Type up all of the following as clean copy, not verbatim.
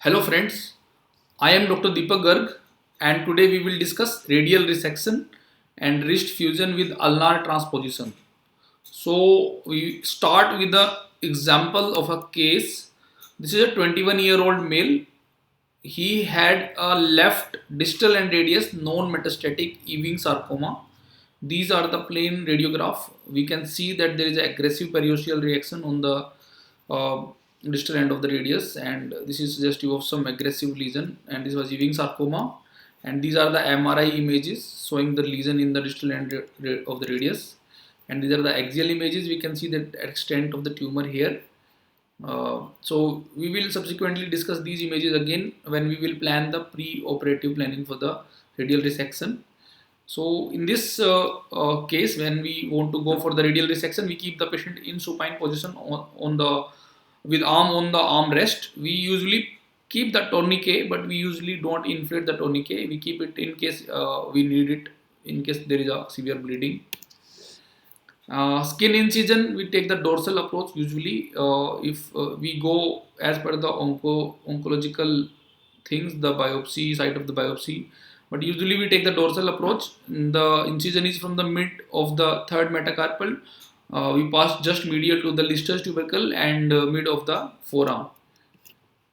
Hello friends, I am Dr. Deepak Garg and today we will discuss radial resection and wrist fusion with ulnar transposition. So we start with the example of a case. This is a 21-year-old male. He had a left distal and radius non-metastatic Ewing sarcoma. These are the plain radiograph. We can see that there is an aggressive periosteal reaction on the uh, distal end of the radius, and this is suggestive of some aggressive lesion. And this was Ewing sarcoma. And these are the MRI images showing the lesion in the distal end of the radius. And these are the axial images. We can see the extent of the tumor here. So we will subsequently discuss these images again when we will plan the pre-operative planning for the radial resection. So in this case, when we want to go for the radial resection, we keep the patient in supine position on the with arm on the arm rest. We usually keep the tourniquet, but we usually don't inflate the tourniquet. We keep it in case we need it, in case there is a severe bleeding. Skin incision, we take the dorsal approach usually. If we go as per the oncological things, the biopsy, site of the biopsy, but usually we take the dorsal approach. The incision is from the mid of the third metacarpal. We pass just medial to the Lister's tubercle and mid of the forearm.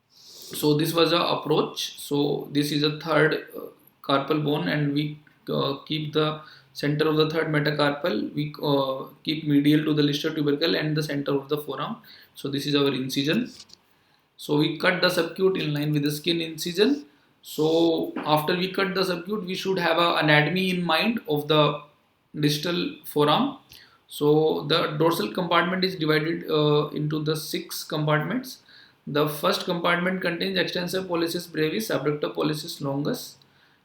So this was a approach. So this is a third carpal bone, and we keep the center of the third metacarpal. We keep medial to the Lister tubercle and the center of the forearm. So this is our incision. So we cut the subcut in line with the skin incision. So after we cut the subcut, we should have an anatomy in mind of the distal forearm. So the dorsal compartment is divided into the 6 compartments. The first compartment contains extensor pollicis brevis, abductor pollicis longus.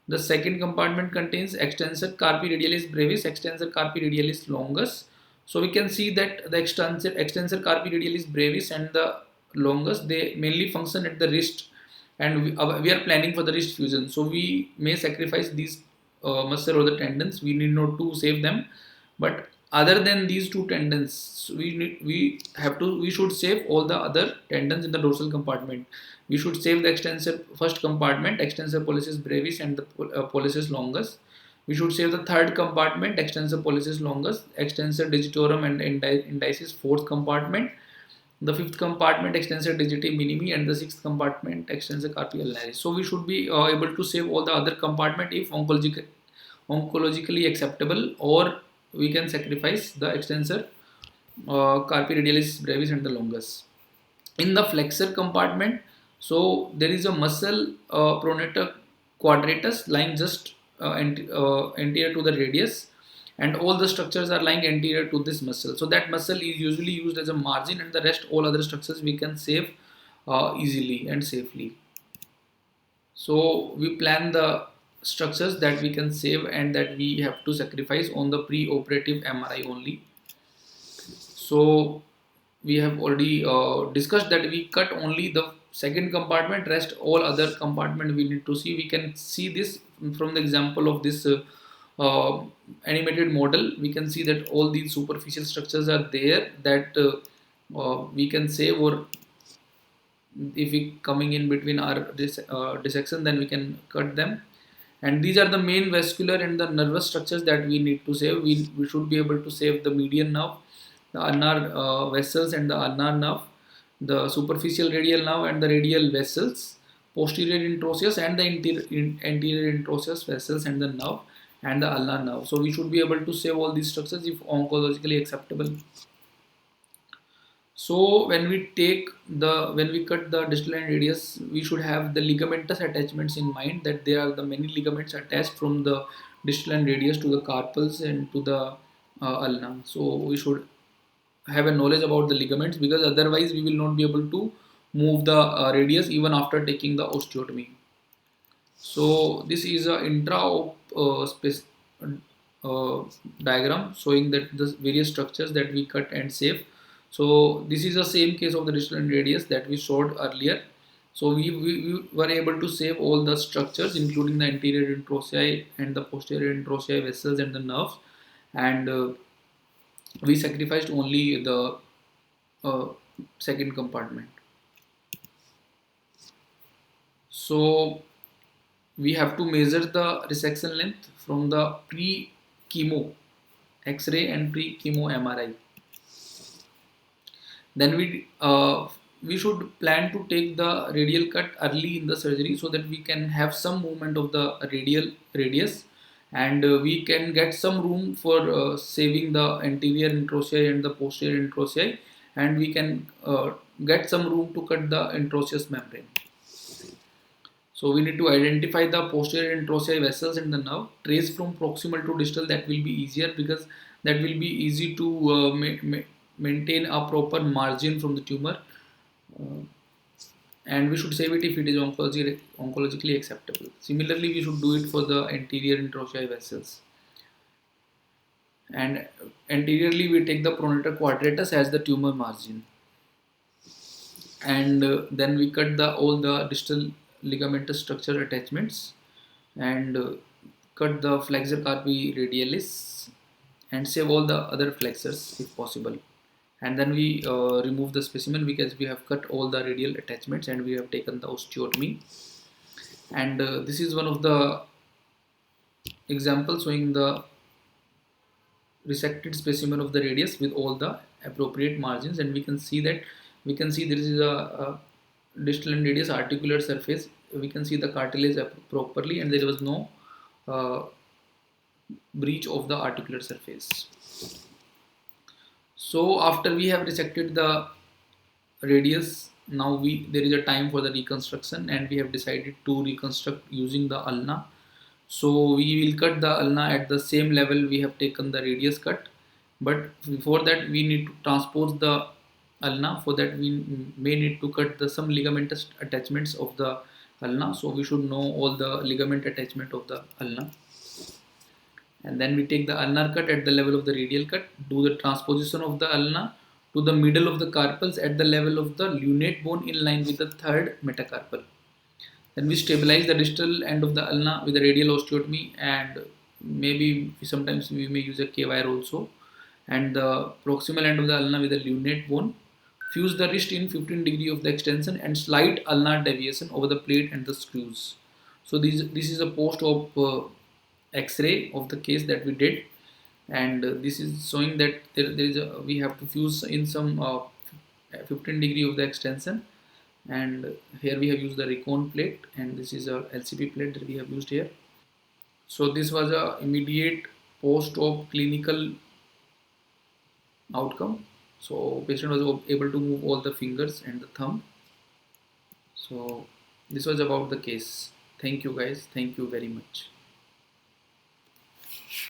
The second compartment contains extensor carpi radialis brevis, extensor carpi radialis longus. So we can see that the extensor carpi radialis brevis and the longus, they mainly function at the wrist, and we are planning for the wrist fusion. So we may sacrifice these muscle or the tendons. We need not to save them, but other than these two tendons, we should save all the other tendons in the dorsal compartment. We should save the extensor first compartment, extensor pollicis brevis and the pollicis longus. We should save the third compartment, extensor pollicis longus, extensor digitorum and indicis, fourth compartment, the fifth compartment, extensor digiti minimi, and the sixth compartment, extensor carpi ulnaris. So we should be able to save all the other compartment if oncologically acceptable, or we can sacrifice the extensor carpi radialis brevis and the longus. In the flexor compartment, so there is a muscle pronator quadratus lying just anterior to the radius, and all the structures are lying anterior to this muscle. So that muscle is usually used as a margin, and the rest all other structures we can save easily and safely. So we plan the structures that we can save and that we have to sacrifice on the pre-operative MRI only. So we have already discussed that we cut only the second compartment, rest all other compartment we need to see. We can see this from the example of this animated model. We can see that all these superficial structures are there that we can save, or if we coming in between our dissection, then we can cut them. And these are the main vascular and the nervous structures that we need to save. We should be able to save the median nerve, the ulnar vessels and the ulnar nerve, the superficial radial nerve and the radial vessels, posterior introosseous and the anterior introosseous vessels and the nerve, and the ulnar nerve. So we should be able to save all these structures if oncologically acceptable. So when we cut the distal end radius, we should have the ligamentous attachments in mind, that there are the many ligaments attached from the distal end radius to the carpals and to the ulna. So we should have a knowledge about the ligaments, because otherwise we will not be able to move the radius even after taking the osteotomy. So this is a space diagram showing that the various structures that we cut and save. So this is the same case of the distal end radius that we showed earlier. So we were able to save all the structures, including the anterior introosseae and the posterior introosseae vessels and the nerves, and we sacrificed only the second compartment. So we have to measure the resection length from the pre-chemo X-ray and pre-chemo MRI. Then we should plan to take the radial cut early in the surgery so that we can have some movement of the radial radius, and we can get some room for saving the anterior introccei and the posterior introccei, and we can get some room to cut the introccous membrane. So we need to identify the posterior introccei vessels in the nerve, trace from proximal to distal. That will be easier because that will be easy to maintain a proper margin from the tumor, uh, and we should save it if it is oncologically acceptable. Similarly, we should do it for the anterior introccei vessels. And anteriorly, we take the pronator quadratus as the tumor margin, and then we cut all the distal ligamentous structure attachments, and cut the flexor carpi radialis, and save all the other flexors if possible. And then we remove the specimen because we have cut all the radial attachments and we have taken the osteotomy. And this is one of the examples showing the resected specimen of the radius with all the appropriate margins, and we can see there is a distal and radius articular surface. We can see the cartilage properly, and there was no uh, breach of the articular surface. So after we have resected the radius, now there is a time for the reconstruction, and we have decided to reconstruct using the ulna. So we will cut the ulna at the same level we have taken the radius cut, but before that we need to transpose the ulna. For that we may need to cut some ligamentous attachments of the ulna. So we should know all the ligament attachment of the ulna. And then we take the ulnar cut at the level of the radial cut, do the transposition of the ulna to the middle of the carpals at the level of the lunate bone in line with the third metacarpal. Then we stabilize the distal end of the ulna with a radial osteotomy, and maybe sometimes we may use a K-wire also, and the proximal end of the ulna with a lunate bone. Fuse the wrist in 15 degree of the extension and slight ulnar deviation over the plate and the screws. So this is a post-op X-ray of the case that we did, and this is showing that we have to fuse in some 15 degree of the extension, and here we have used the recon plate, and this is a LCP plate that we have used here. So this was a immediate post-op clinical outcome. So patient was able to move all the fingers and the thumb. So this was about the case. Thank you guys. Thank you very much.